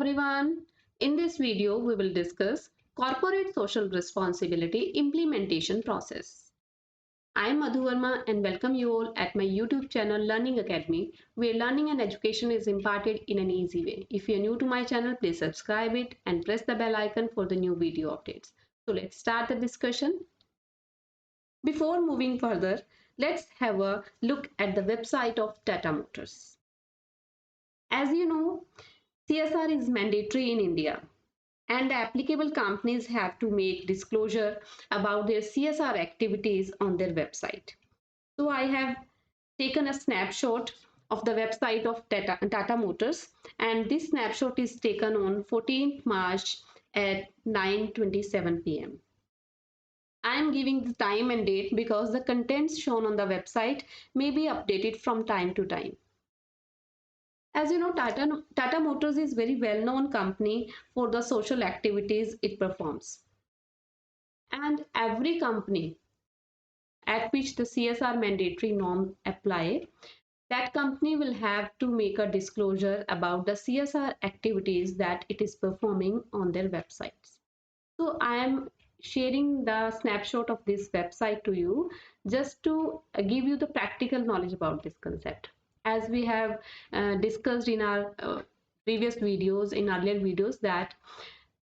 everyone. In this video, we will discuss corporate social responsibility implementation process. I am Madhu Verma and welcome you all at my YouTube channel Learning Academy, where learning and education is imparted in an easy way. If you are new to my channel, please subscribe it and press the bell icon for the new video updates. So let's start the discussion. Before moving further, let's have a look at the website of Tata Motors. As you know, CSR is mandatory in India, and the applicable companies have to make disclosure about their CSR activities on their website. So I have taken a snapshot of the website of Tata Motors, and this snapshot is taken on 14th March at 9:27 p.m. I am giving the time and date because the contents shown on the website may be updated from time to time. As you know, Tata Motors is very well-known company for the social activities it performs. And every company at which the CSR mandatory norm apply, that company will have to make a disclosure about the CSR activities that it is performing on their websites. So I am sharing the snapshot of this website to you just to give you the practical knowledge about this concept. As we have discussed in our previous videos, in earlier videos, that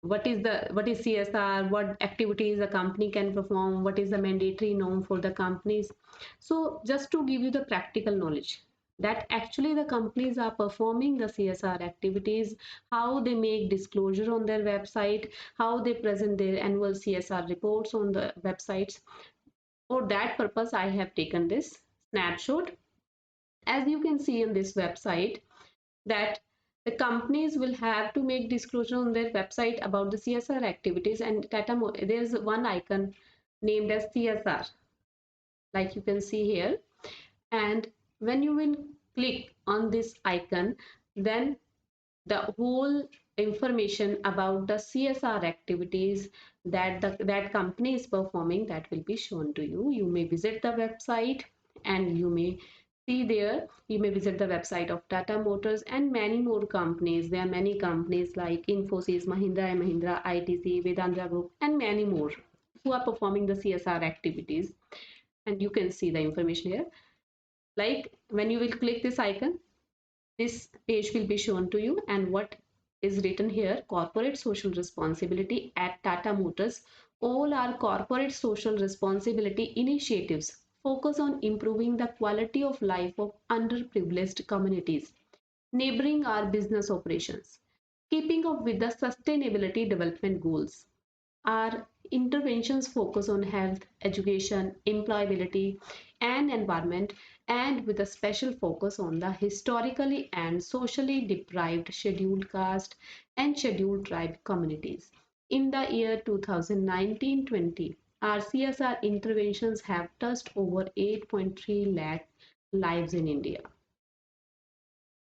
what is CSR, what activities a company can perform, what is the mandatory norm for the companies. So just to give you the practical knowledge that actually the companies are performing the CSR activities, how they make disclosure on their website, how they present their annual CSR reports on the websites. For that purpose, I have taken this snapshot. As you can see on this website, that the companies will have to make disclosure on their website about the CSR activities, and there's one icon named as CSR, like you can see here. And when you will click on this icon, then the whole information about the CSR activities that that company is performing, that will be shown to you. You may visit the website and you may see there. You may visit the website of Tata Motors and many more companies. There are many companies like Infosys, Mahindra & Mahindra, ITC, Vedanta Group, and many more who are performing the CSR activities. And you can see the information here. Like when you will click this icon, this page will be shown to you, and what is written here: corporate social responsibility at Tata Motors. All our corporate social responsibility initiatives focus on improving the quality of life of underprivileged communities, neighboring our business operations, keeping up with the sustainability development goals. Our interventions focus on health, education, employability, and environment, and with a special focus on the historically and socially deprived scheduled caste and scheduled tribe communities. In the year 2019-20, our CSR interventions have touched over 8.3 lakh lives in India.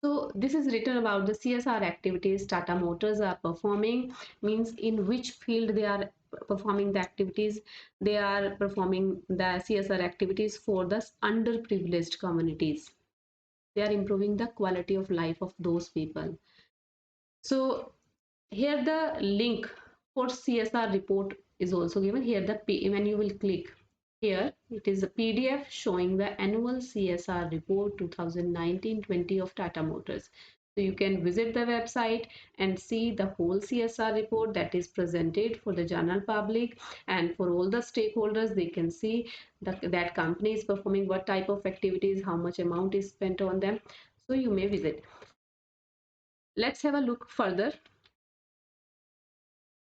So this is written about the CSR activities Tata Motors are performing, means in which field they are performing the activities. They are performing the CSR activities for the underprivileged communities. They are improving the quality of life of those people. So here the link for CSR report is also given here. When you will click here, it is a PDF showing the annual CSR report 2019-20 of Tata Motors. So you can visit the website and see the whole CSR report that is presented for the general public and for all the stakeholders. They can see that company is performing what type of activities, how much amount is spent on them. So you may visit. Let's have a look further.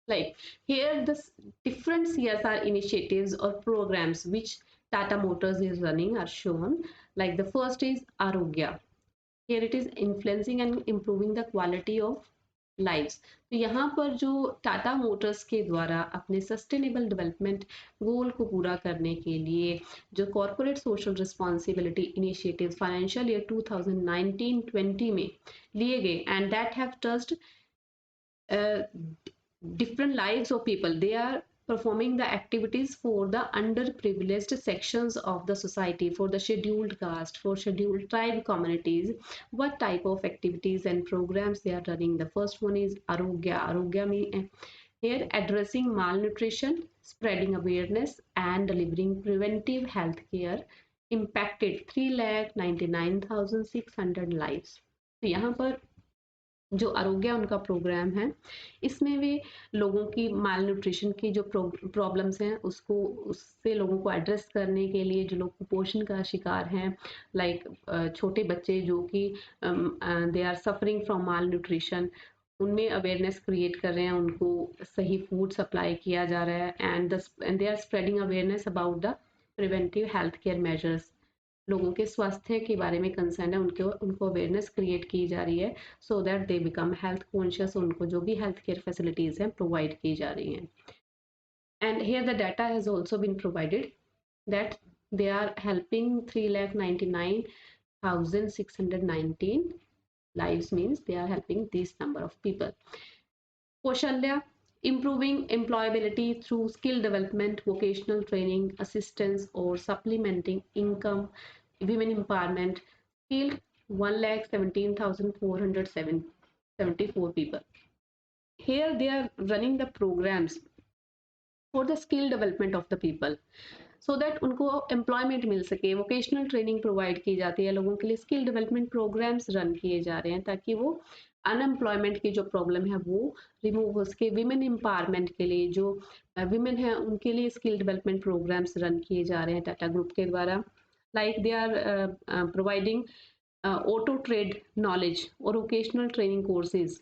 Like here, the different CSR initiatives or programs which Tata Motors is running are shown. Like the first is Arogya. Here it is influencing and improving the quality of lives. तो यहाँ पर जो Tata Motors के द्वारा अपने sustainable development goal को पूरा करने के लिए जो corporate social responsibility initiative financial year 2019-20 में लिए गए, and that have touched different lives of people. They are performing the activities for the underprivileged sections of the society, for the scheduled caste, for scheduled tribe communities. What type of activities and programs they are running? The first one is Arogya mean here addressing malnutrition, spreading awareness and delivering preventive health care impacted 3,99,600 lives. तो यहाँ पर जो आरोग्य उनका programme है, इसमें वे लोगों की माल न्यूट्रिशन की जो प्रॉब्लम्स हैं उसको उससे लोगों को एड्रेस करने के लिए, जो लोग कुपोषण का शिकार हैं, लाइक छोटे बच्चे जो कि they are suffering from malnutrition, उनमें अवेयरनेस क्रिएट कर रहे हैं, उनको सही फूड सप्लाई किया जा रहा है and they are spreading awareness about the preventive health care measures. लोगों के स्वास्थ्य के बारे में कंसर्न है, उनको अवेयरनेस क्रिएट की जा रही है so that they become health conscious, उनको जो भी हेल्थ केयर फैसिलिटीज हैं प्रोवाइड की जा रही हैं। And here the data has also been provided that they are helping 3,99,619 lives, means they are helping this number of people. Kaushalya, improving employability through skill development, vocational training, assistance or supplementing income, women empowerment, skilled 1,17,474 people. Here they are running the programs for the skill development of the people, so that उनको employment मिल सके। Vocational training provide की जाती है, लोगों के लिए skill development programs run किए जा रहे हैं ताकि वो अनएम्प्लॉयमेंट की जो प्रॉब्लम है वो रिमूव हो सके। विमेन एम्पावरमेंट के लिए जो विमेन है उनके लिए स्किल डेवलपमेंट प्रोग्राम्स रन किए जा रहे हैं टाटा ग्रुप के द्वारा, like they are providing auto trade knowledge और vocational training courses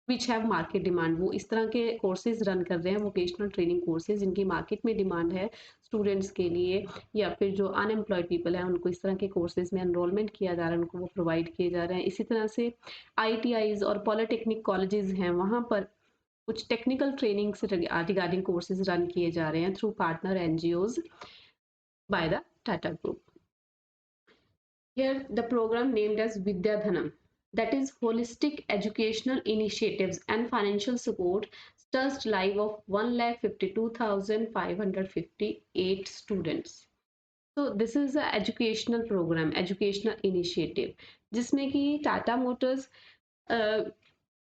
which have market demand. वो इस तरह के कोर्सेज रन कर रहे हैं, वोकेशनल ट्रेनिंग कोर्सेज जिनकी मार्केट में डिमांड है स्टूडेंट्स के लिए, या फिर जो अनएम्प्लॉयड पीपल हैं उनको इस तरह के कोर्सेज में एनरोलमेंट किया जा रहा है, उनको वो प्रोवाइड किए जा रहे हैं। इसी तरह से ITIs और पॉलिटेक्निक कॉलेजेस हैं, वहाँ पर कुछ टेक्निकल ट्रेनिंग से रिगार्डिंग कोर्सेज रन किए जा रहे हैं through partner NGOs by the Tata group. Here the program named as Vidyadhanam, that is holistic educational initiatives and financial support, touched life of 1,52,558 students. So this is a educational program, educational initiative, जिसमें कि Tata Motors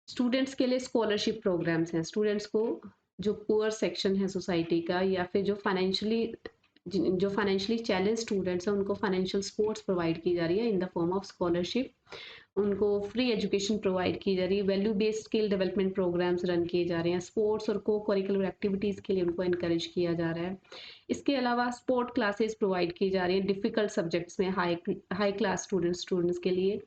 students के लिए scholarship programmes हैं, students को जो poor section है society का या फिर जो फाइनेंशियली चैलेंज स्टूडेंट्स हैं उनको फाइनेंशियल सपोर्ट्स प्रोवाइड की जा रही है in the form of scholarship, उनको फ्री एजुकेशन प्रोवाइड की जा रही है, value based skill development programs run किए जा रहे हैं, स्पोर्ट्स और को करिकुलर एक्टिविटीज़ के लिए उनको इनकरेज किया जा रहा है। इसके अलावा स्पोर्ट क्लासेस प्रोवाइड की जा रही हैं डिफ़िकल्ट सब्जेक्ट्स में हाई क्लास स्टूडेंट्स के लिए,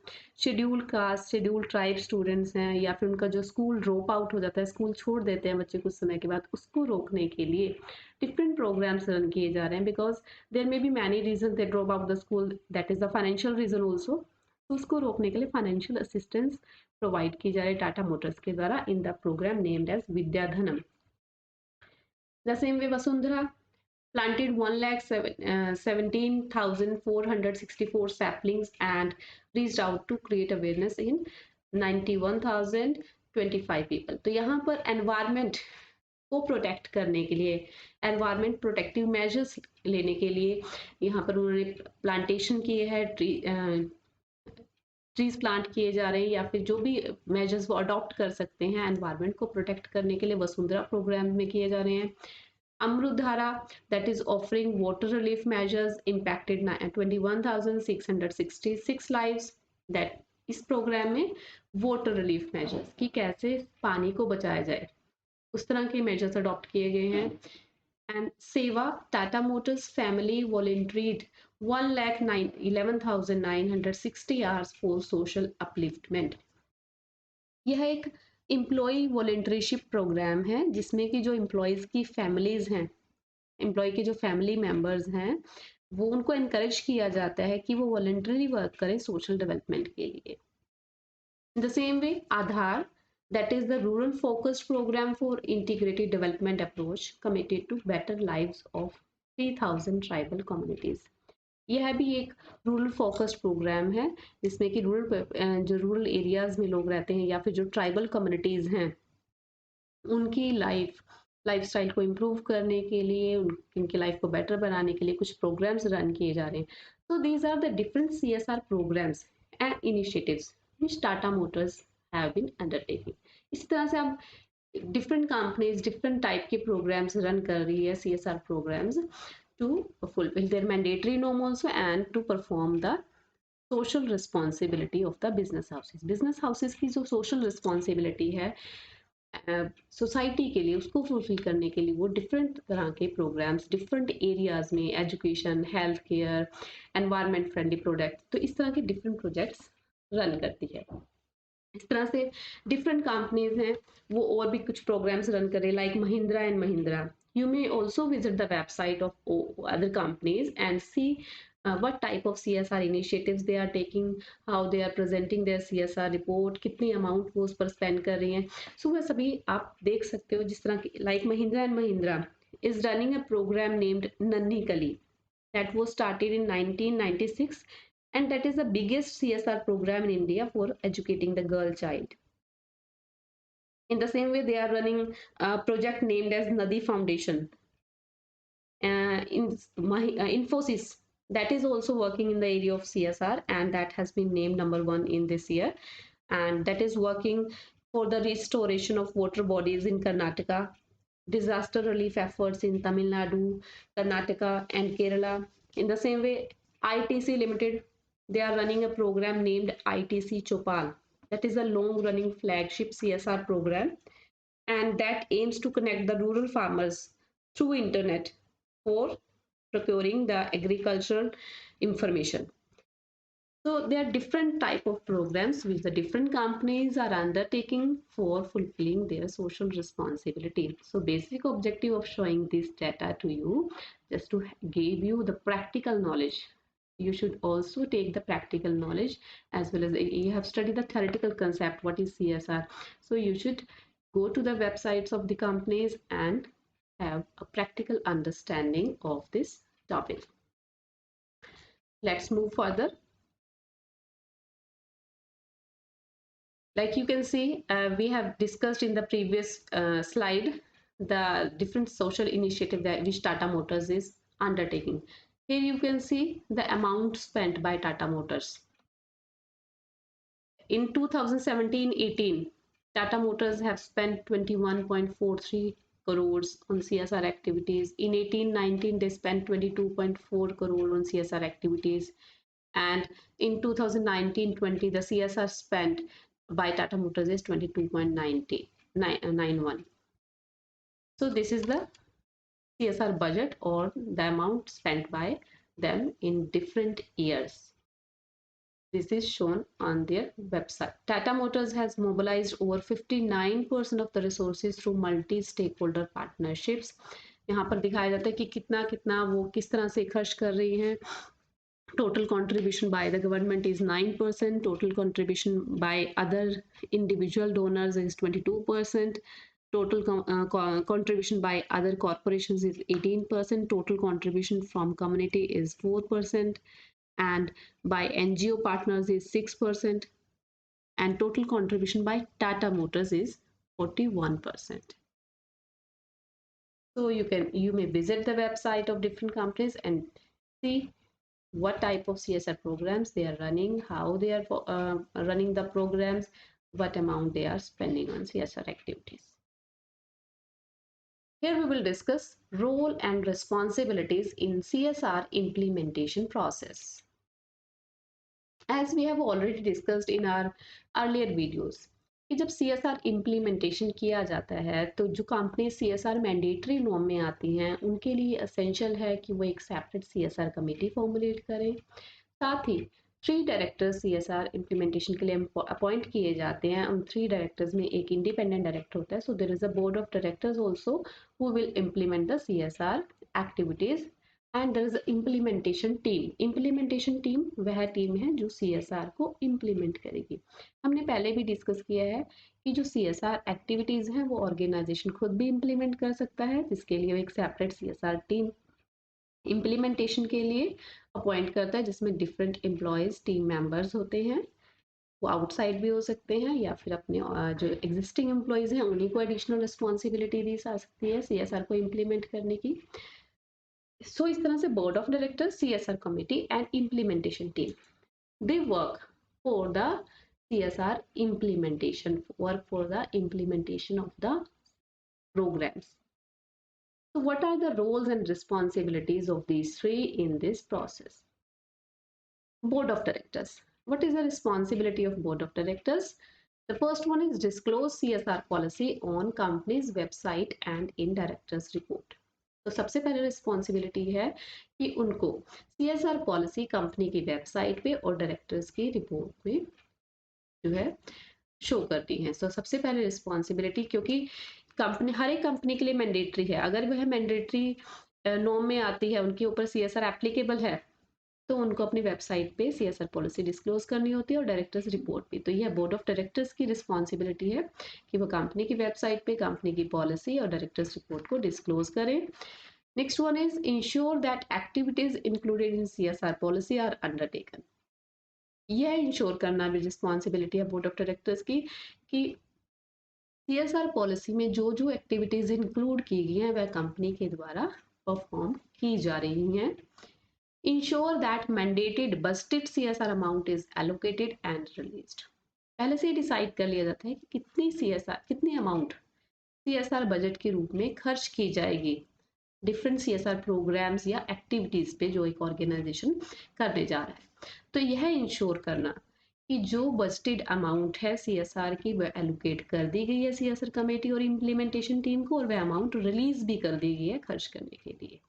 scheduled caste scheduled tribe students हैं या फिर उनका जो स्कूल ड्रॉप आउट हो जाता है, स्कूल छोड़ देते हैं बच्चे कुछ समय के बाद, उसको रोकने के लिए डिफरेंट प्रोग्राम्स रन किए जा रहे हैं, because there may be many reason they drop out the school, that is the financial reason also. तो उसको रोकने के लिए फाइनेंशियल असिस्टेंस प्रोवाइड की जा रही है टाटा मोटर्स के द्वारा in the program named as Vidyadhanam. The same way Vasundhara planted 1,17,464 saplings and reached out to create awareness in 91,025 people. तो यहाँ पर एनवायरमेंट को प्रोटेक्ट करने के लिए, एनवायरमेंट प्रोटेक्टिव मेजर्स लेने के लिए यहाँ पर उन्होंने प्लांटेशन किए हैं, ट्रीज प्लांट किए जा रहे हैं या फिर जो भी मेजर्स वो अडॉप्ट कर सकते हैं एनवायरमेंट को प्रोटेक्ट करने के लिए वसुंधरा प्रोग्राम में किए जा रहे हैं। Amrudhara, that is offering water relief measures, impacted 21,666 lives. That इस प्रोग्राम में वाटर रिलीफ मेजर्स कि कैसे पानी को बचाया जाए उस तरह के मेजर्स अडॉप्ट किए गए हैं। एंड सेवा, Tata Motors family volunteered 1,11,960 hours for social upliftment. यह एक एम्प्लॉय वॉलंटरीशिप प्रोग्राम है जिसमें कि जो एम्प्लॉयज़ की फैमिलीज़ हैं, एम्प्लॉय के जो फैमिली मेम्बर्स हैं वो उनको इनकरेज किया जाता है कि वो वॉलंटरी वर्क करें सोशल डेवलपमेंट के लिए। In the same way Aadhaar, that is the rural focused program for integrated development approach committed to better lives of 3,000 tribal communities. यह भी एक रूरल फोकस्ड प्रोग्राम है जिसमें कि जो रूरल एरियाज में लोग रहते हैं या फिर जो ट्राइबल कम्युनिटीज हैं उनकी लाइफ लाइफस्टाइल को इम्प्रूव करने के लिए, उनकी लाइफ को बेटर बनाने के लिए कुछ प्रोग्राम्स रन किए जा रहे हैं. So these are the different CSR programs and initiatives which Tata Motors have been undertaking. इस तरह से आप डिफरेंट कंपनीज डिफरेंट टाइप के प्रोग्राम्स रन कर रही है, CSR programs, to fulfil their mandatory norm also and to perform the social responsibility of the business houses. Business houses की जो सोशल रिस्पॉन्सिबिलिटी है सोसाइटी के लिए, उसको फुलफिल करने के लिए वो डिफरेंट तरह के प्रोग्राम्स डिफरेंट एरियाज में, education, health care, environment friendly product, तो इस तरह के डिफरेंट प्रोजेक्ट्स रन करती है. इस तरह से डिफरेंट कंपनीज हैं, वो और भी कुछ प्रोग्राम्स रन कर रहे हैं, like Mahindra and Mahindra. You may also visit the website of other companies and see what type of CSR initiatives they are taking, how they are presenting their CSR report, कितनी amount वो उस पर spend कर रही हैं. सो वह सभी आप देख सकते हो. जिस तरह की like Mahindra and Mahindra is running a program named Nanni Kali that was started in 1996, and that is the biggest CSR program in India for educating the girl child. In the same way, they are running a project named as Nadi Foundation. Infosys, that is also working in the area of CSR, and that has been named #1 in this year. And that is working for the restoration of water bodies in Karnataka, disaster relief efforts in Tamil Nadu, Karnataka, and Kerala. In the same way, ITC Limited, they are running a program named ITC Chopal. That is a long-running flagship CSR program, and that aims to connect the rural farmers through internet for procuring the agricultural information. So there are different type of programs which the different companies are undertaking for fulfilling their social responsibility. So basic objective of showing this data to you, just to give you the practical knowledge. You should also take the practical knowledge, as well as you have studied the theoretical concept, what is CSR. So you should go to the websites of the companies and have a practical understanding of this topic. Let's move further. Like you can see, we have discussed in the previous slide the different social initiative that which Tata Motors is undertaking. Here you can see the amount spent by Tata Motors. In 2017-18, Tata Motors have spent 21.43 crores on CSR activities. In 18-19, they spent 22.4 crore on CSR activities. And in 2019-20, the CSR spent by Tata Motors is 22.91. So this is the CSR budget, or the amount spent by them in different years. This is shown on their website. Tata Motors has mobilized over 59% of the resources through multi-stakeholder partnerships. यहाँ पर दिखाया जाता है कि कितना कितना वो किस तरह से खर्च कर रही हैं. Total contribution by the government is 9%. Total contribution by other individual donors is 22%. Total contribution by other corporations is 18%. Total contribution from community is 4%. And by NGO partners is 6%. And total contribution by Tata Motors is 41%. So you may visit the website of different companies and see what type of CSR programs they are running, how they are running the programs, what amount they are spending on CSR activities. Here we will discuss role and responsibilities in CSR implementation process. As we have already discussed in our earlier videos, कि जब CSR implementation किया जाता है तो जो company CSR mandatory norm में आती हैं उनके लिए एसेंशियल है कि वो एक सेपरेट CSR कमेटी फॉर्मुलेट करें. साथ ही 3 डायरेक्टर्स CSR इम्प्लीमेंटेशन के लिए अपॉइंट किए जाते हैं. उन 3 डायरेक्टर्स में एक इंडिपेंडेंट डायरेक्टर होता है. So there is a board of directors also who will implement the CSR activities, and there is implementation team. Implementation team वह टीम है जो CSR को इम्प्लीमेंट करेगी. हमने पहले भी डिस्कस किया है कि जो CSR एक्टिविटीज हैं वो ऑर्गेनाइजेशन खुद भी इम्प्लीमेंट कर सकता है, जिसके लिए एक सेपरेट CSR टीम इम्प्लीमेंटेशन के लिए अपॉइंट करता है, जिसमें डिफरेंट एम्प्लॉयज टीम मेंबर्स होते हैं. वो आउटसाइड भी हो सकते हैं या फिर अपने जो एग्जिस्टिंग एम्प्लॉयज हैं उन्हीं को एडिशनल रिस्पॉन्सिबिलिटी दी जा सकती है सीएसआर को इम्प्लीमेंट करने की। सो इस तरह से board of director, CSR committee and implementation team, they work for the implementation of the programs. So what are the roles and responsibilities of these three in this process? Board of directors. What is the responsibility of board of directors? The first one is disclose CSR policy on company's website and in directors report. तो सबसे पहले responsibility है कि उनको CSR policy company की website पे और directors की रिपोर्ट में जो है शो करती हैं। सो सबसे पहले रिस्पॉन्सिबिलिटी, क्योंकि कंपनी, हर एक कंपनी के लिए मैंडेटरी है, अगर वह मैंडेटरी नॉर्म में आती है, उनके ऊपर सीएसआर एप्लीकेबल है, तो उनको अपनी वेबसाइट पे सीएसआर पॉलिसी डिस्क्लोज करनी होती है और डायरेक्टर्स रिपोर्ट भी। तो यह बोर्ड ऑफ डायरेक्टर्स की रिस्पॉन्सिबिलिटी है कि वो कंपनी की वेबसाइट पे कंपनी की पॉलिसी और डायरेक्टर्स रिपोर्ट को डिस्क्लोज करें। Next one is ensure that activities included in CSR policy are undertaken. यह इंश्योर करना भी रिस्पॉन्सिबिलिटी है बोर्ड ऑफ डायरेक्टर्स की कि सीएसआर पॉलिसी में जो जो एक्टिविटीज इंक्लूड की गई हैं वह कंपनी के द्वारा परफॉर्म की जा रही हैं। Ensure that mandated budgeted CSR amount is allocated and released. पहले से ही डिसाइड कर लिया जाता है कि कितनी सीएसआर, कितनी अमाउंट सीएसआर बजट के रूप में खर्च की जाएगी डिफरेंट सीएसआर प्रोग्राम्स या एक्टिविटीज पे जो एक ऑर्गेनाइजेशन करने जा रहा है। तो यह इंश्योर करना कि जो बजटेड अमाउंट है सीएसआर की वह एलोकेट कर दी गई है सीएसआर कमेटी और इम्प्लीमेंटेशन टीम को, और वह अमाउंट रिलीज भी कर दी गई है खर्च करने के लिए।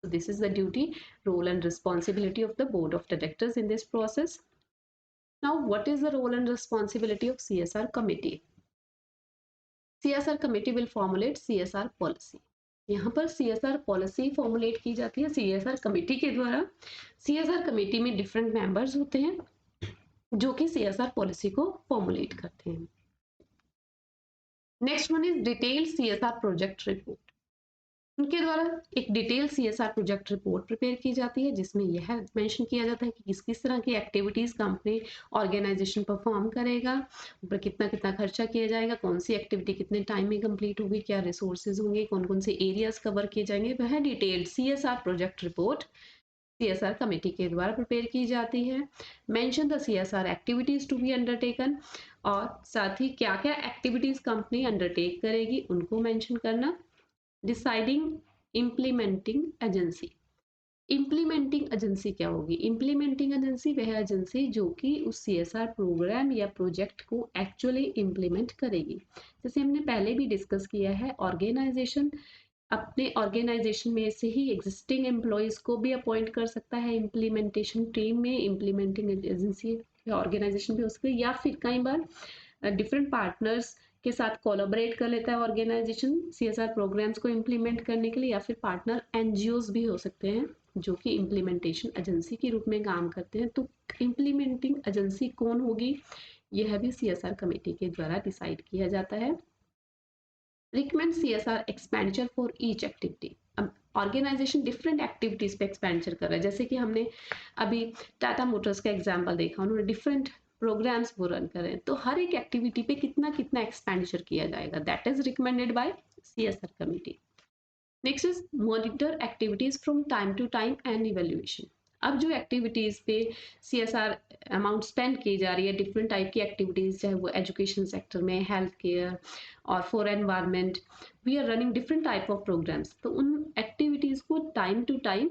So this is the duty, role and responsibility of the board of directors in this process. Now, what is the role and responsibility of CSR committee? CSR committee will formulate CSR policy. यहाँ पर CSR policy formulate की जाती है CSR committee के द्वारा। CSR committee में different members होते हैं जो कि CSR पॉलिसी को फॉर्मुलेट करते हैं। Next one is detail CSR project report. उनके द्वारा एक detail CSR project report prepare की जाती है जिसमें यह मेंशन किया जाता है कि किस किस तरह की एक्टिविटीज कंपनी ऑर्गेनाइजेशन परफॉर्म करेगा, ऊपर कितना कितना खर्चा किया जाएगा, कौन सी एक्टिविटी कितने टाइम में कंप्लीट होगी, क्या रिसोर्सेज होंगे, कौन कौन से एरियाज कवर किए जाएंगे, वह detailed CSR project report CSR committee के द्वारा प्रिपेयर की जाती है। Mention the CSR activities to be undertaken, और साथ ही क्या क्या एक्टिविटीज कंपनी अंडरटेक करेगी उनको मेंशन करना। Deciding implementing agency. Implementing agency क्या होगी? इम्प्लीमेंटिंग एजेंसी वह एजेंसी जो कि उस CSR प्रोग्राम या प्रोजेक्ट को एक्चुअली इम्प्लीमेंट करेगी। जैसे हमने पहले भी डिस्कस किया है, ऑर्गेनाइजेशन अपने ऑर्गेनाइजेशन में से ही एग्जिस्टिंग एम्प्लॉयज को भी अपॉइंट कर सकता है इम्प्लीमेंटेशन टीम में। इम्प्लीमेंटिंग एजेंसी ऑर्गेनाइजेशन भी हो सकती है, या फिर कई बार डिफरेंट पार्टनर्स के साथ कोलैबोरेट कर लेता है ऑर्गेनाइजेशन CSR प्रोग्राम्स को इम्प्लीमेंट करने के लिए, या फिर पार्टनर NGOs भी हो सकते हैं जो कि इम्प्लीमेंटेशन एजेंसी के रूप में काम करते हैं। तो इम्प्लीमेंटिंग एजेंसी कौन होगी यह भी CSR कमेटी के द्वारा डिसाइड किया जाता है। Recommend CSR expenditure for each activity. अब ऑर्गेनाइजेशन डिफरेंट एक्टिविटीज पे एक्सपेंडिचर कर रहा है, जैसे कि हमने अभी टाटा मोटर्स का एग्जांपल देखा, उन्होंने डिफरेंट प्रोग्राम्स वो रन कर रहे हैं, तो हर एक एक्टिविटी पे कितना कितना एक्सपेंडिचर किया जाएगा, that is recommended by CSR committee. Next is monitor activities from time to time and evaluation. अब जो एक्टिविटीज पे CSR अमाउंट स्पेंड की जा रही है, डिफरेंट टाइप की एक्टिविटीज, चाहे वो एजुकेशन सेक्टर में, हेल्थ केयर और for environment, we are running different type of programs. तो उन एक्टिविटीज को टाइम टू टाइम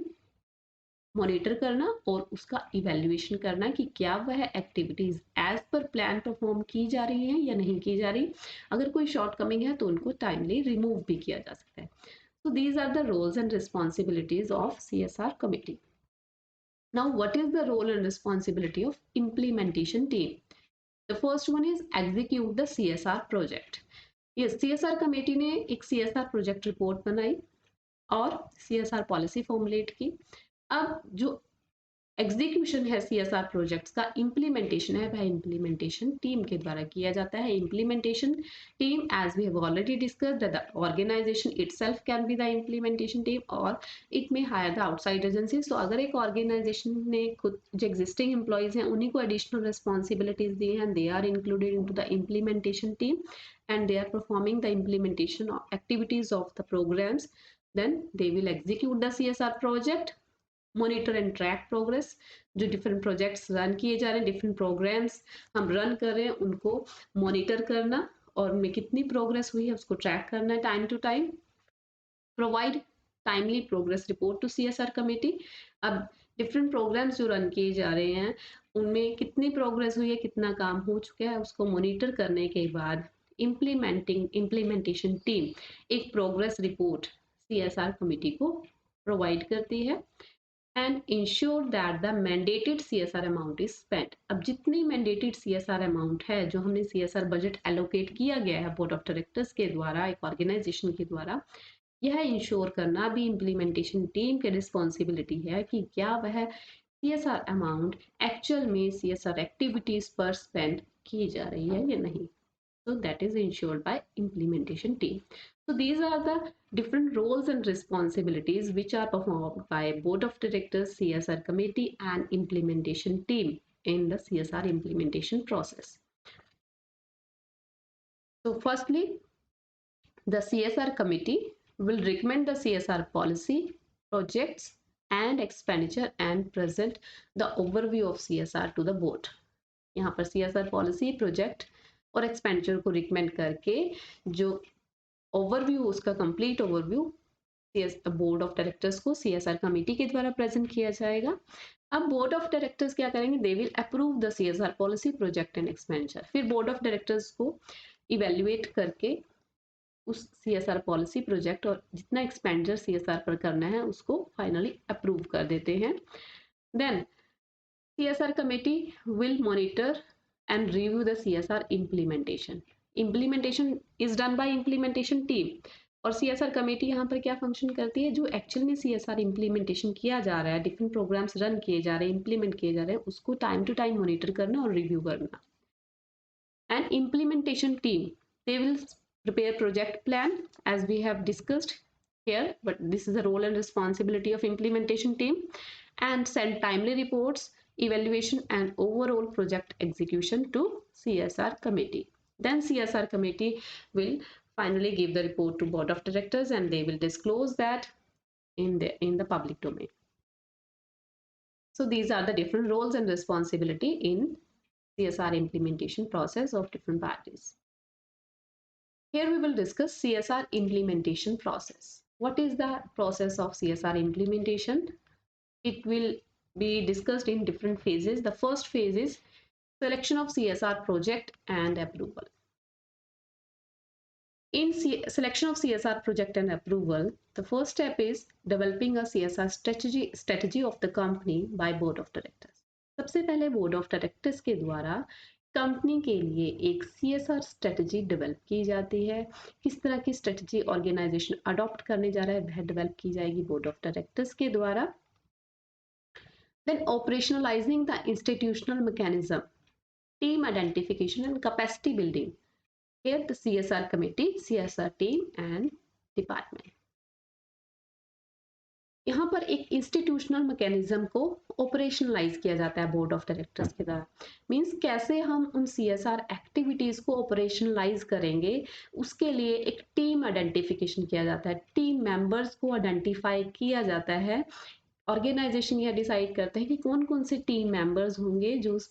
मॉनिटर करना और उसका इवेल्युएशन करना कि क्या वह activities as per plan perform की जा रही हैं या नहीं की जा रही। अगर कोई शॉर्ट कमिंग है तो उनको टाइमली रिमूव भी किया जा सकता है। So these are the roles and responsibilities of CSR committee. Now, what is the role and responsibility of implementation team? The first one is execute the CSR project. Yes, CSR committee ने एक CSR project report बनाई और CSR policy formulate की। अब जो execution है CSR projects का, implementation है वह इम्प्लीमेंटेशन टीम के द्वारा किया जाता है। Implementation team, as we have already discussed, the organisation itself can be the implementation team और it may hire the outside agency. So अगर एक ऑर्गेनाइजेशन ने खुद जो एग्जिस्टिंग एम्प्लॉयज हैं उन्हीं को एडिशनल रिस्पॉन्सिबिलिटीज दी हैं, they are included into the implementation team and they are performing the implementation activities of the programs, then they will execute the CSR project, monitor and track progress। जो different projects run किए जा रहे हैं, different programs हम run कर रहे हैं, उनको monitor करना और उनमें कितनी progress हुई है उसको track करना है time to time। provide timely progress report to CSR committee। अब different programs जो run किए जा रहे हैं उनमें कितनी progress हुई है, कितना काम हो चुका है, उसको monitor करने के बाद implementation team एक progress report CSR committee को provide करती है and ensure that the mandated CSR amount is spent। अब जितनी mandated CSR amount है जो हमने CSR budget allocate किया गया है board of directors के द्वारा, एक organization के द्वारा, यह इंश्योर करना भी इम्प्लीमेंटेशन टीम की रिस्पॉन्सिबिलिटी है कि क्या वह CSR अमाउंट एक्चुअल में CSR एक्टिविटीज पर स्पेंड की जा रही है या नहीं। So that is ensured by implementation team। So these are the different roles and responsibilities which are performed by board of directors, CSR committee and implementation team in the CSR implementation process। So firstly, the CSR committee will recommend the CSR policy, projects and expenditure and present the overview of CSR to the board। यहाँ पर CSR policy, project और expenditure को recommend करके जो overview, उसका complete overview board of directors को CSR committee के द्वारा प्रेजेंट किया जाएगा। अब बोर्ड ऑफ डायरेक्टर्स क्या करेंगे, they will approve the CSR policy, project and expenditure. फिर बोर्ड ऑफ डायरेक्टर्स को इवेल्युएट करके उस CSR पॉलिसी, प्रोजेक्ट और जितना एक्सपेंडिचर CSR पर करना है उसको फाइनली अप्रूव कर देते हैं। Then CSR committee will monitor and review the CSR implementation। Implementation is done by implementation team और CSR committee यहाँ पर क्या फंक्शन करती है, जो एक्चुअल में CSR implementation किया जा रहा है, डिफरेंट प्रोग्राम्स रन किए जा रहे हैं, इम्प्लीमेंट किए जा रहे हैं, उसको टाइम टू टाइम मॉनिटर करना और रिव्यू करना। And implementation team, they will prepare project plan as we have discussed here, but this is the role and responsibility of implementation team, and send timely reports, evaluation and overall project execution to CSR committee। Then CSR committee will finally give the report to board of directors and they will disclose that in the public domain। So these are the different roles and responsibility in CSR implementation process of different parties। Here we will discuss CSR implementation process। What is the process of CSR implementation? It will be discussed in different phases। The first phase is selection of CSR project and approval। In selection of CSR project and approval, the first step is developing a CSR strategy of the company by board of directors। सबसे पहले board of directors के द्वारा company के लिए एक CSR strategy develop की जाती है। किस तरह की स्ट्रेटजी ऑर्गेनाइजेशन अडॉप्ट करने जा रहा है वह डेवलप की जाएगी बोर्ड ऑफ डायरेक्टर्स के द्वारा। Then operationalizing the institutional mechanism, team identification and capacity building। Here the CSR committee, CSR team and department। यहाँ पर एक इंस्टीट्यूशनल मैकेनिज्म को ऑपरेशनलाइज किया जाता है बोर्ड ऑफ डायरेक्टर्स के द्वारा। मींस कैसे हम उन CSR एक्टिविटीज को ऑपरेशनलाइज करेंगे, उसके लिए एक टीम आइडेंटिफिकेशन किया जाता है, टीम मेंबर्स को आइडेंटिफाई किया जाता है। ऑर्गेनाइजेशन यह डिसाइड करता है कि कौन कौन से टीम मेंबर्स होंगे जो उस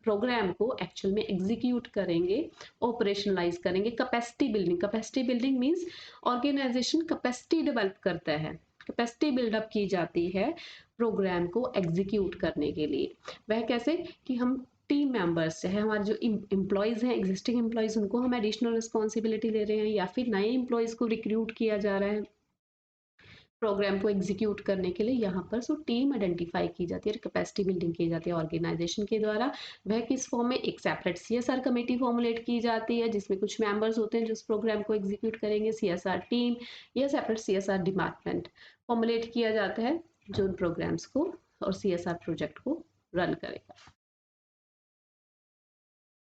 प्रोग्राम को एक्चुअल में एग्जीक्यूट करेंगे, ऑपरेशनलाइज करेंगे। Capacity building means organisation capacity develop करता है, कैपेसिटी बिल्डअप की जाती है प्रोग्राम को एग्जीक्यूट करने के लिए। वह कैसे कि हम टीम मेंबर्स चाहे हमारे जो एम्प्लॉयज़ हैं, एग्जिस्टिंग एम्प्लॉयज़, उनको हम एडिशनल रिस्पॉन्सिबिलिटी दे रहे हैं या फिर नए एम्प्लॉयज़ को रिक्रूट किया जा रहा है प्रोग्राम को एग्जीक्यूट करने के लिए। यहाँ पर सो टीम आइडेंटिफाई की जाती है, कैपेसिटी बिल्डिंग की जाती है ऑर्गेनाइजेशन के द्वारा। वह किस फॉर्म में, एक सेपरेट CSR कमेटी फॉर्मुलेट की जाती है जिसमें कुछ मेंबर्स होते हैं जो उस प्रोग्राम को एग्जीक्यूट करेंगे। CSR टीम या सेपरेट CSR डिपार्टमेंट फॉर्मुलेट किया जाता है जो उन प्रोग्राम्स को और CSR प्रोजेक्ट को रन करेगा।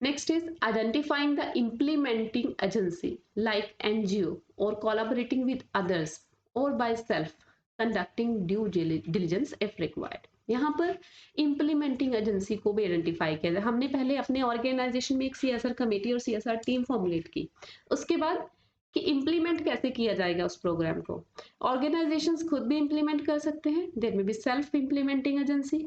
Next is identifying the implementing agency like NGO और कोलैबोरेटिंग विद अदर्स और by self conducting due diligence if required. यहाँ पर इम्प्लीमेंटिंग एजेंसी को भी आइडेंटिफाई किया जाए। हमने पहले अपने ऑर्गेनाइजेशन में एक CSR कमेटी और CSR टीम फॉर्मुलेट की, उसके बाद कि इम्प्लीमेंट कैसे किया जाएगा उस प्रोग्राम को। ऑर्गेनाइजेशंस खुद भी इम्प्लीमेंट कर सकते हैं, there may be self implementing agency,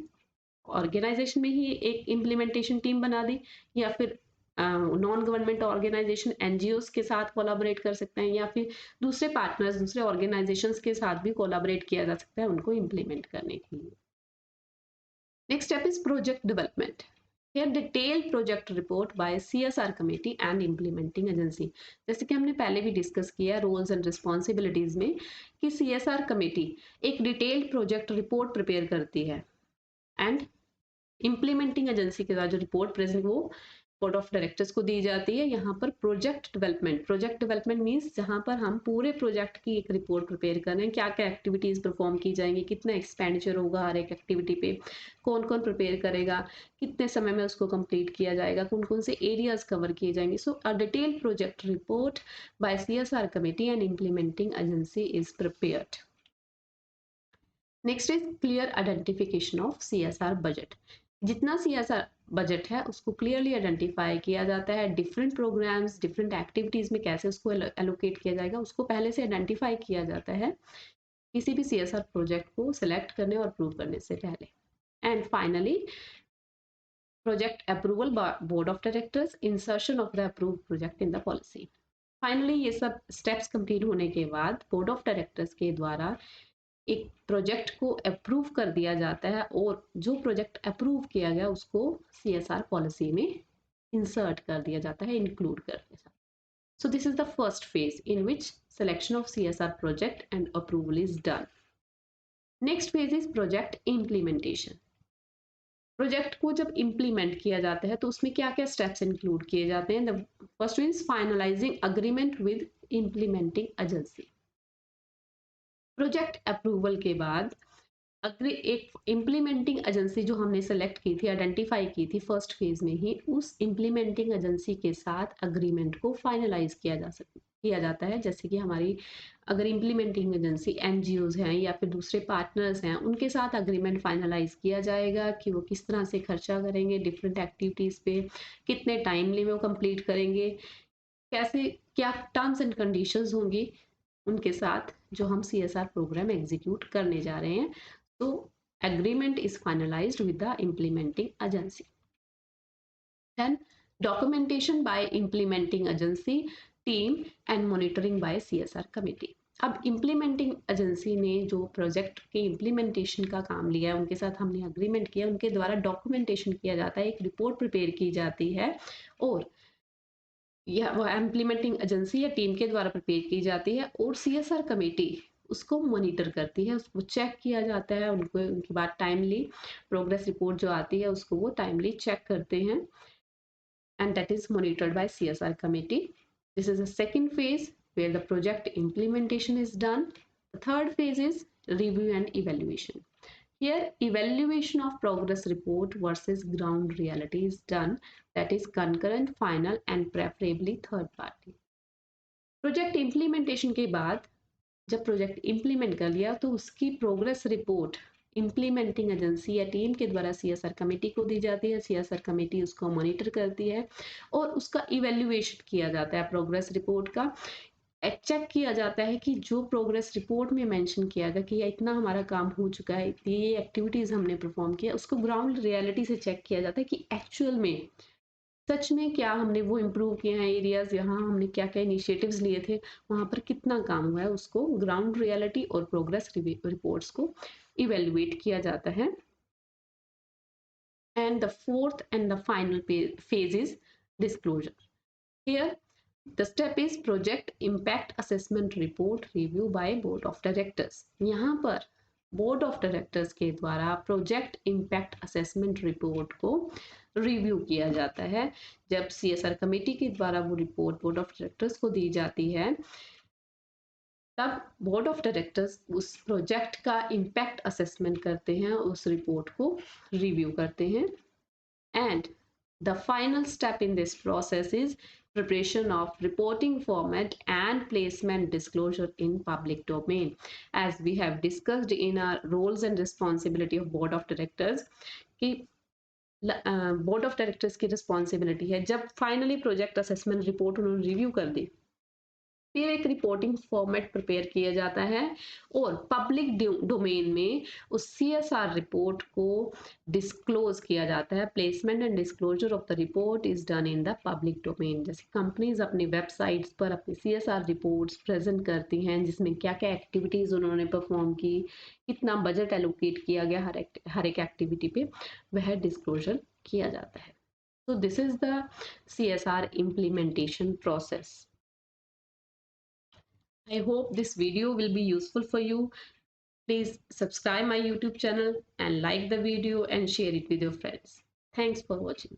organisation में ही एक इम्प्लीमेंटेशन टीम बना दी, या फिर नॉन गवर्नमेंट ऑर्गेनाइजेशन NGOs के साथ कोलैबोरेट कर सकते हैं, या फिर दूसरे पार्टनर्स दूसरे ऑर्गेनाइजेशंस के साथ भी कोलैबोरेट किया जा सकता है उनको इम्प्लीमेंट करने के लिए। Next step is project development. Here detailed project report by CSR committee and implementing agency। जैसे कि हमने पहले भी डिस्कस किया रोल्स एंड रिस्पॉन्सिबिलिटीज में कि CSR कमेटी एक डिटेल्ड प्रोजेक्ट रिपोर्ट प्रिपेयर करती है एंड इम्प्लीमेंटिंग एजेंसी के साथ जो रिपोर्ट प्रेजेंट वो बोर्ड ऑफ डायरेक्टर्स को दी जाती है। यहाँ पर प्रोजेक्ट डेवलपमेंट मीन्स जहाँ पर हम पूरे प्रोजेक्ट की एक रिपोर्ट प्रिपेयर कर रहे हैं, क्या क्या एक्टिविटीज परफॉर्म की जाएंगी, कितना एक्सपेंडिचर होगा हर एक एक्टिविटी पे, कौन कौन प्रिपेयर करेगा, कितने समय में उसको कंप्लीट किया जाएगा, कौन कौन से एरियाज कवर किए जाएंगे। So a detailed project report by CSR committee and implementing agency is prepared. Next is clear identification of CSR budget. जितना CSR बजट है उसको क्लियरली आइडेंटिफाई किया जाता है, डिफरेंट प्रोग्राम्स डिफरेंट एक्टिविटीज में कैसे उसको एलोकेट किया जाएगा उसको पहले से आइडेंटिफाई किया जाता है किसी भी CSR प्रोजेक्ट को सिलेक्ट करने और अप्रूव करने से पहले। And finally project approval board of directors, insertion of the approve project in the policy. Finally ये सब स्टेप्स कंप्लीट होने के बाद बोर्ड ऑफ डायरेक्टर्स के द्वारा एक प्रोजेक्ट को अप्रूव कर दिया जाता है और जो प्रोजेक्ट अप्रूव किया गया उसको CSR पॉलिसी में इंसर्ट कर दिया जाता है, इंक्लूड कर दिया जाता है। So this is the first phase in which selection of CSR project and approval is done. Next phase is project implementation. Project को जब इम्प्लीमेंट किया जाता है तो उसमें क्या क्या स्टेप्स इंक्लूड किए जाते हैं। The first is finalising agreement with implementing agency. Project approval के बाद अगर एक इम्प्लीमेंटिंग एजेंसी जो हमने सेलेक्ट की थी आइडेंटिफाई की थी फर्स्ट फेज में ही, उस इम्प्लीमेंटिंग एजेंसी के साथ अग्रीमेंट को फाइनलाइज किया जाता है। जैसे कि हमारी अगर इम्प्लीमेंटिंग एजेंसी NGOs हैं या फिर दूसरे पार्टनर्स हैं उनके साथ अग्रीमेंट फाइनलाइज किया जाएगा कि वो किस तरह से खर्चा करेंगे डिफरेंट एक्टिविटीज़ पे, कितने टाइमली में वो कंप्लीट करेंगे, कैसे क्या टर्म्स एंड कंडीशंस होंगी उनके साथ जो हम CSR प्रोग्राम एग्जीक्यूट करने जा रहे हैं। तो agreement is finalized with the implementing agency. Then documentation by implementing agency team and monitoring by CSR committee. अब इम्प्लीमेंटिंग एजेंसी ने जो प्रोजेक्ट के इम्प्लीमेंटेशन का काम लिया है उनके साथ हमने अग्रीमेंट किया, उनके द्वारा डॉक्यूमेंटेशन किया जाता है, एक रिपोर्ट प्रिपेयर की जाती है और यह वो इम्प्लीमेंटिंग एजेंसी या टीम के द्वारा प्रिपेयर की जाती है और CSR कमेटी उसको मॉनिटर करती है, उसको चेक किया जाता है, उनको उनके बाद टाइमली प्रोग्रेस रिपोर्ट जो आती है उसको वो टाइमली चेक करते हैं and that is monitored by CSR committee. This is the second phase where the project implementation is done. The third phase is review and evaluation. Here, evaluation of progress report versus ground reality is done, that is concurrent, final and preferably third party. Project implementation के बाद जब project implement कर लिया तो उसकी progress report implementing agency या team के द्वारा CSR कमेटी को दी जाती है। CSR कमेटी उसको मॉनिटर करती है और उसका इवेल्युएशन किया जाता है प्रोग्रेस रिपोर्ट का। चेक किया जाता है कि जो प्रोग्रेस रिपोर्ट में मेंशन किया गया कि इतना हमारा काम हो चुका है, ये एक्टिविटीज़ हमने परफॉर्म किया, उसको ग्राउंड रियलिटी से चेक किया जाता है कि एक्चुअल में सच में क्या हमने वो इम्प्रूव किए हैं एरियाज, यहाँ हमने क्या क्या इनिशिएटिव्स लिए थे, वहाँ पर कितना काम हुआ है, उसको ग्राउंड रियलिटी और प्रोग्रेस रिपोर्ट्स को इवेल्युएट किया जाता है। And the fourth and the final phase is disclosure. Here The step is project impact assessment report review by board of directors. यहाँ पर board of directors के द्वारा project impact assessment report को review किया जाता है। जब CSR कमेटी के द्वारा वो रिपोर्ट बोर्ड ऑफ डायरेक्टर्स को दी जाती है तब बोर्ड ऑफ डायरेक्टर्स उस प्रोजेक्ट का इम्पैक्ट असेसमेंट करते हैं, उस रिपोर्ट को रिव्यू करते हैं। And the final step in this process is preparation of reporting format and placement disclosure in public domain. As we have discussed in our roles and responsibility of board of directors, कि board of directors की responsibility है जब finally project assessment report उन्होंने review कर दी, फिर एक reporting format prepare किया जाता है और पब्लिक डोमेन में उस सीएसआर रिपोर्ट को डिस्क्लोज किया जाता है। Placement and disclosure of the report is done in the public domain. जैसे कंपनीज अपनी वेबसाइट्स पर अपनी सीएसआर रिपोर्ट्स प्रेजेंट करती हैं, जिसमें क्या क्या एक्टिविटीज उन्होंने परफॉर्म की, कितना बजट एलोकेट किया गया हर एक एक्टिविटी पे, वह डिस्क्लोजर किया जाता है। So this is the CSR implementation process. I hope this video will be useful for you. Please subscribe my YouTube channel and like the video and share it with your friends. Thanks for watching.